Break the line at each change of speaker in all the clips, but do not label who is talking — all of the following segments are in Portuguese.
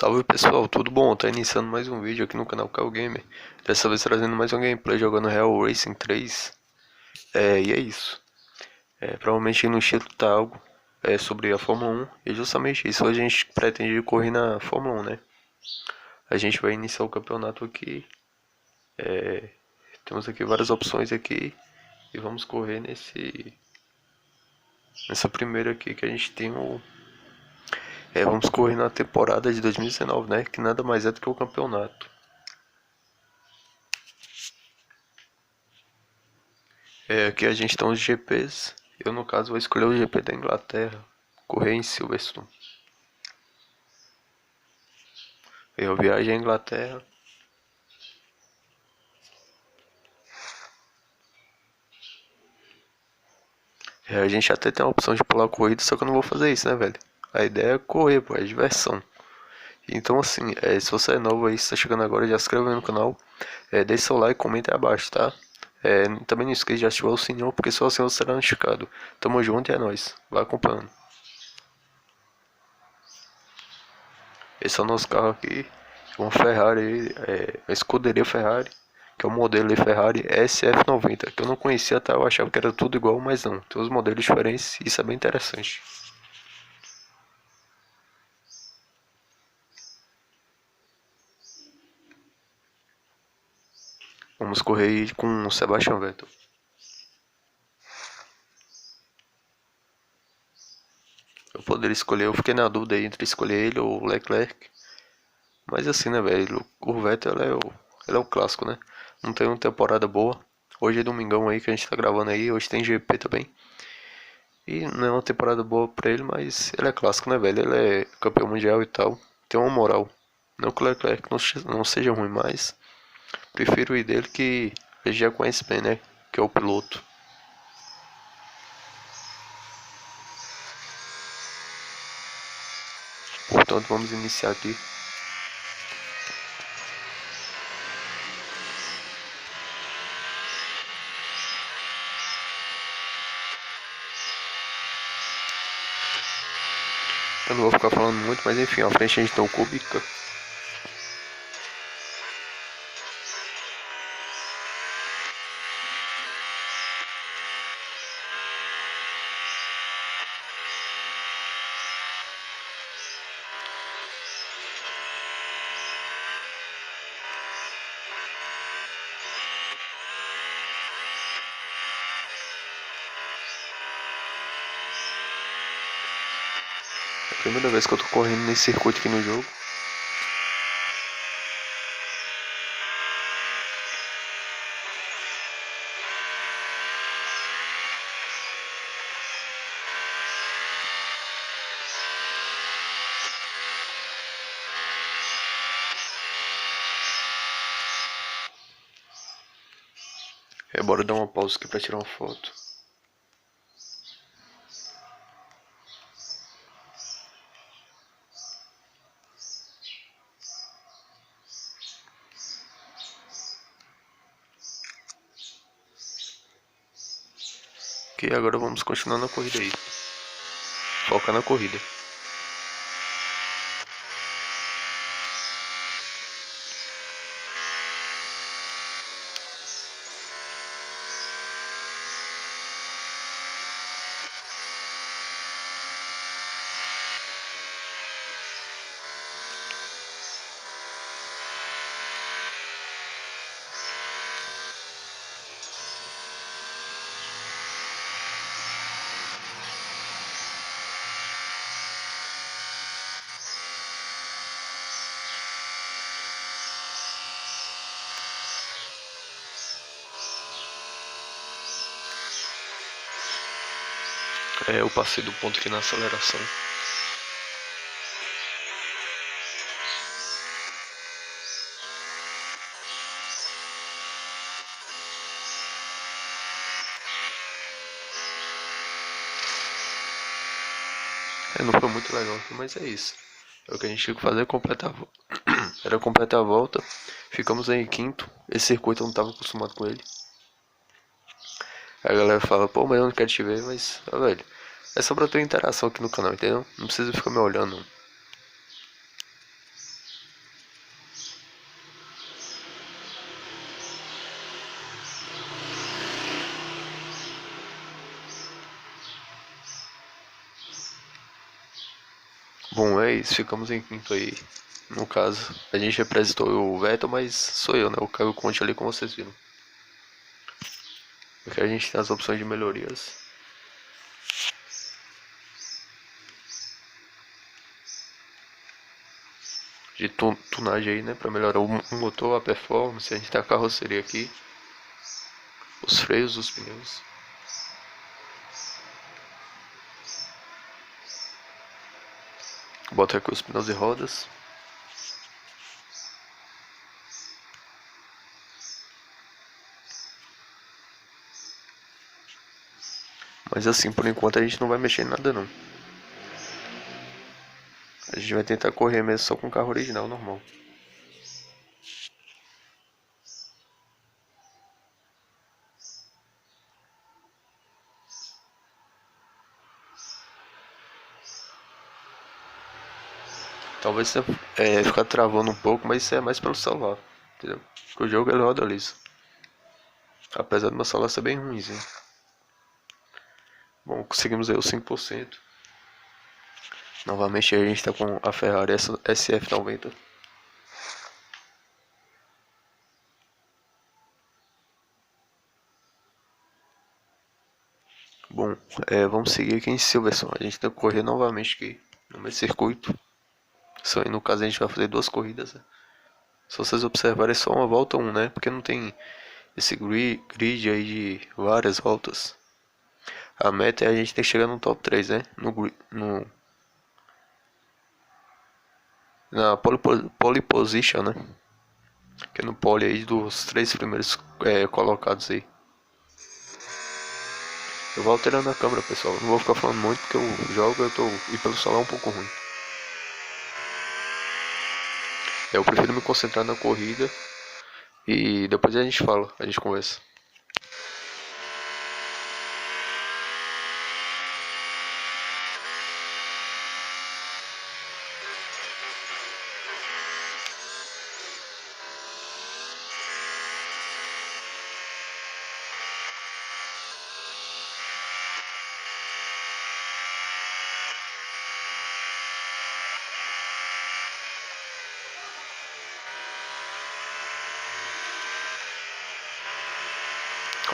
Salve pessoal, tudo bom? Tá iniciando mais um vídeo aqui no canal Cal Gamer. Dessa vez trazendo mais um gameplay jogando Real Racing 3. E é isso. Provavelmente no título tá algo sobre a Fórmula 1. E justamente isso, hoje a gente pretende correr na Fórmula 1, né? A gente vai iniciar o campeonato aqui. Temos aqui várias opções aqui. E vamos correr nessa primeira aqui que a gente tem o... vamos correr na temporada de 2019, né? Que nada mais é do que o campeonato. Aqui a gente tem os GPs. Eu, no caso, vou escolher o GP da Inglaterra. Correr em Silverstone. Eu viajo à Inglaterra. A gente até tem a opção de pular a corrida, só que eu não vou fazer isso, né, velho? A ideia é correr, pô, é diversão. Então, assim, se você é novo aí, se tá chegando agora, já se inscreve aí no canal. Deixe seu like, comenta aí abaixo, tá? Também não esqueça de ativar o sininho, porque só assim você será notificado. Tamo junto e é nóis. Vai acompanhando. Esse é o nosso carro aqui. Um Ferrari, a escuderia Ferrari, que é o modelo Ferrari SF90, que eu não conhecia, tá? Eu achava que era tudo igual, mas não. Tem os modelos diferentes e isso é bem interessante. Vamos correr com o Sebastian Vettel. Eu poderia escolher, eu fiquei na dúvida aí entre escolher ele ou o Leclerc. Mas assim, né, velho? O Vettel ele é o clássico, né? Não tem uma temporada boa. Hoje é domingão aí que a gente tá gravando aí. Hoje tem GP também. E não é uma temporada boa pra ele, mas ele é clássico, né, velho? Ele é campeão mundial e tal. Tem uma moral. Não que o Leclerc não seja ruim, mas prefiro ir dele que ele já conhece bem, né? Que é o piloto. Portanto, vamos iniciar aqui. Eu não vou ficar falando muito, mas enfim, à frente a gente tem o Kubica. É a primeira vez que eu tô correndo nesse circuito aqui no jogo. Bora dar uma pausa aqui pra tirar uma foto. Ok, agora vamos continuar na corrida aí. Foca na corrida. Eu passei do ponto aqui na aceleração. Não foi muito legal aqui, mas é isso. O que a gente tinha que fazer é completar era completar a volta. Ficamos aí em quinto. Esse circuito eu não estava acostumado com ele. A galera fala, pô, mas eu não quero te ver, mas, velho, é só pra ter interação aqui no canal, entendeu? Não precisa ficar me olhando. Bom, é isso, ficamos em quinto aí. No caso, a gente representou o Vettel, mas sou eu, né? O Caio Conte ali, como vocês viram. Porque a gente tem as opções de melhorias. De tunagem aí, né? Pra melhorar o motor, a performance. A gente tem a carroceria aqui. Os freios, os pneus. Bota aqui os pneus e rodas. Mas assim, por enquanto a gente não vai mexer em nada não. A gente vai tentar correr mesmo só com o carro original, normal. Talvez você ficar travando um pouco, mas isso é mais pelo celular, entendeu? Porque o jogo ele roda liso. Apesar do meu celular ser bem ruimzinho. Bom, conseguimos aí os 5%. Novamente a gente tá com a Ferrari SF90. Bom, vamos seguir aqui em Silverstone. A gente tem que correr novamente aqui no mesmo circuito. Só aí no caso a gente vai fazer duas corridas, né? Se vocês observarem é só uma volta um, né? Porque não tem esse grid aí de várias voltas. A meta é a gente ter que chegar no top 3, né? Na pole position, né? Que é no pole aí dos três primeiros colocados aí. Eu vou alterando a câmera, pessoal. Não vou ficar falando muito porque eu jogo e pelo celular é um pouco ruim. Eu prefiro me concentrar na corrida e depois a gente fala, a gente conversa.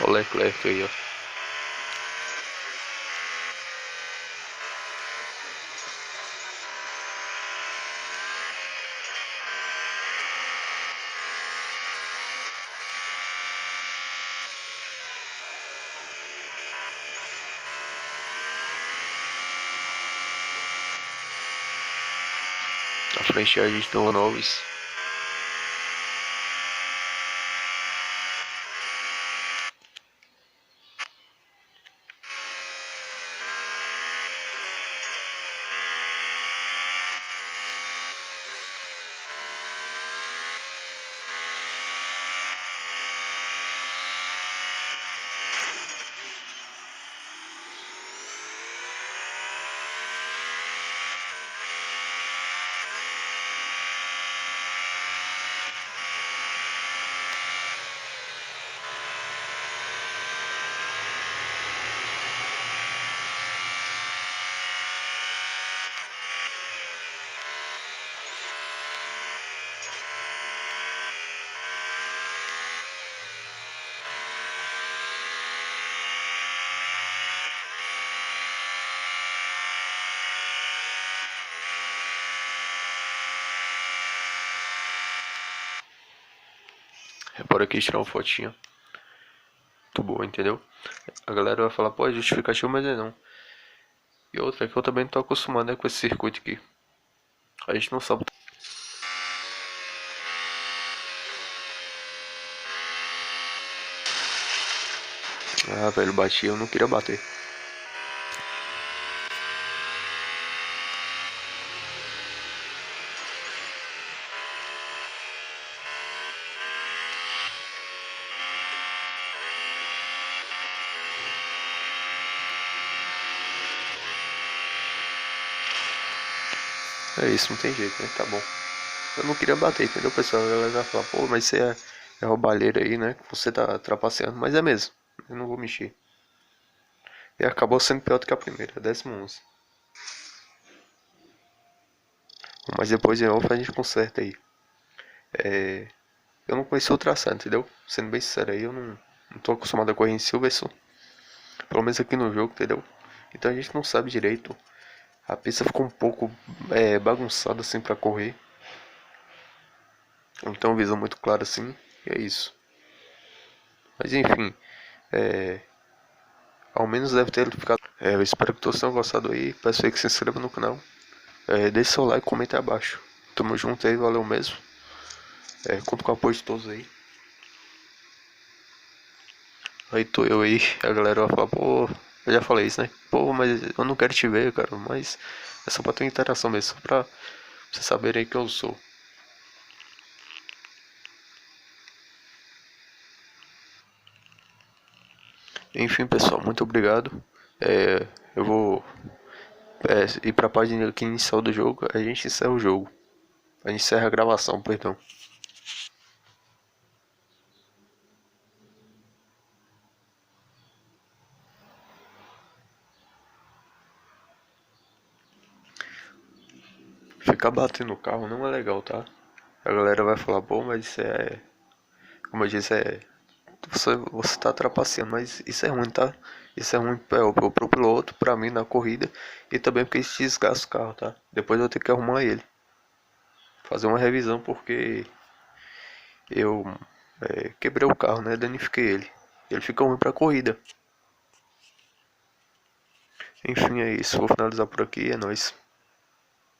Olha o Leclerc aí, ó. Na frente a gente tem o Norris. Repara aqui, tirar uma fotinha. Muito boa, entendeu? A galera vai falar, pô, é justificativo, mas é não. E outra é que eu também não tô acostumado, né, com esse circuito aqui. A gente não sabe. Ah, velho, bati, eu não queria bater. É isso, não tem jeito, né? Tá bom. Eu não queria bater, entendeu, pessoal? A galera vai falar, pô, mas você é roubalheiro aí, né? Você tá trapaceando. Mas é mesmo. Eu não vou mexer. E acabou sendo pior do que a primeira, 11º. Mas depois em off a gente conserta aí. Eu não conheço o traçado, entendeu? Sendo bem sincero aí, eu não tô acostumado a correr em Silverson. Pelo menos aqui no jogo, entendeu? Então a gente não sabe direito. A pista ficou um pouco bagunçada assim pra correr. Não tem uma visão muito clara assim. E é isso. Mas enfim, ao menos deve ter ficado. Eu espero que todos tenham gostado aí. Peço aí que se inscreva no canal. Deixe seu like e comente aí abaixo. Tamo junto aí, valeu mesmo. Conto com o apoio de todos aí. Aí tô eu aí, a galera vai falar, pô, eu já falei isso, né? Pô, mas eu não quero te ver, cara, mas é só pra ter interação mesmo, só pra vocês saberem aí que eu sou. Enfim, pessoal, muito obrigado. Eu vou ir pra página aqui inicial do jogo, a gente encerra o jogo. A gente encerra a gravação, perdão. Ficar batendo no carro não é legal, tá? A galera vai falar, pô, mas isso como eu disse, você tá trapaceando, mas isso é ruim, tá? Isso é ruim pro piloto, pra mim na corrida e também porque isso desgasta o carro, tá? Depois eu vou ter que arrumar ele, fazer uma revisão porque eu quebrei o carro, né? Danifiquei ele. Ele fica ruim pra corrida. Enfim, é isso. Vou finalizar por aqui. É nóis.